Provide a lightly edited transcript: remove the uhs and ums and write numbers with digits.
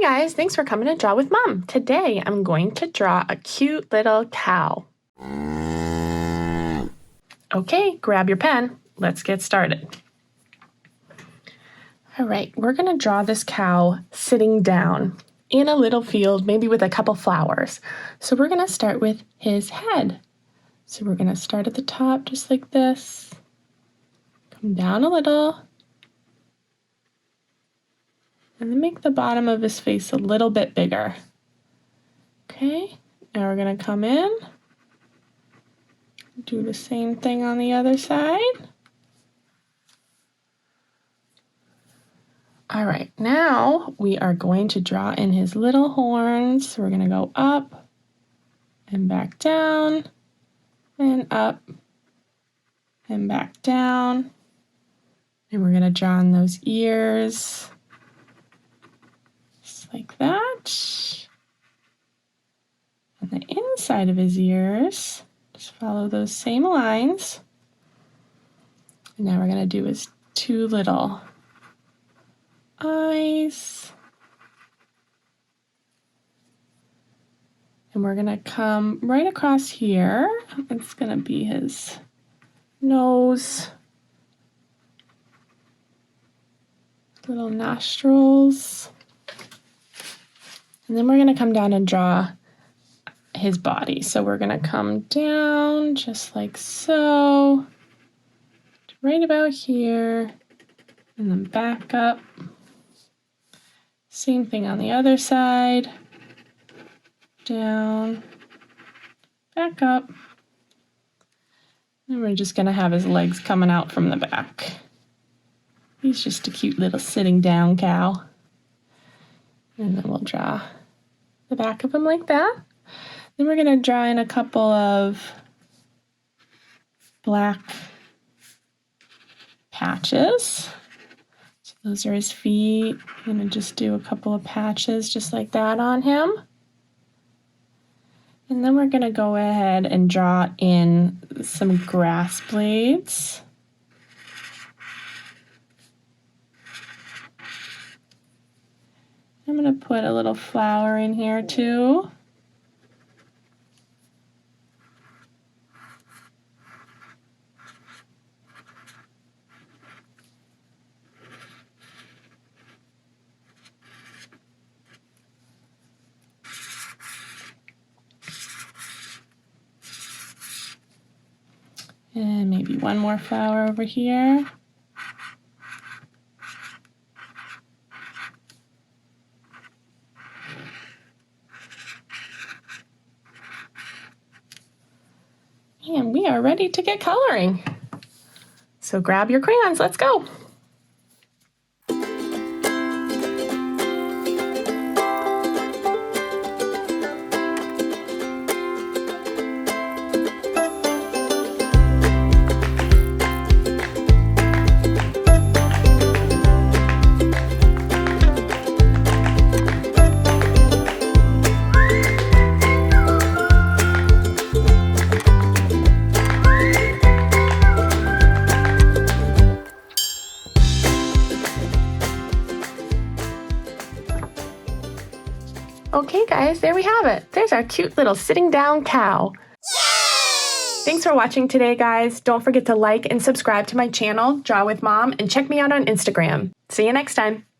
guys, thanks for coming to Draw with Mom. Today I'm going to draw a cute little cow. Okay, grab your pen. Let's get started. All right, we're going to draw this cow sitting down in a little field, maybe with a couple flowers. So we're going to start with his head. So we're going to start at the top just like this. Come down a little. And then make the bottom of his face a little bit bigger. Okay, now we're going to come in. Do the same thing on the other side. All right, now we are going to draw in his little horns. So we're going to go up and back down and up and back down. And we're going to draw in those ears. Like that. On the inside of his ears, just follow those same lines. And now we're going to do his two little eyes. And we're going to come right across here. It's going to be his nose, little nostrils. And then we're going to come down and draw his body. So we're going to come down just like so, right about here, and then back up. Same thing on the other side. Down, back up. And we're just going to have his legs coming out from the back. He's just a cute little sitting down cow. And then we'll draw the back of him like that. Then we're going to draw in a couple of black patches. So those are his feet. I'm going to just do a couple of patches just like that on him. And then we're going to go ahead and draw in some grass blades. I'm going to put a little flower in here too. And maybe one more flower over here. And we are ready to get coloring. So grab your crayons, let's go. Okay guys, there we have it. There's our cute little sitting down cow. Yay! Thanks for watching today, guys. Don't forget to like and subscribe to my channel, Draw with Mom, and check me out on Instagram. See you next time.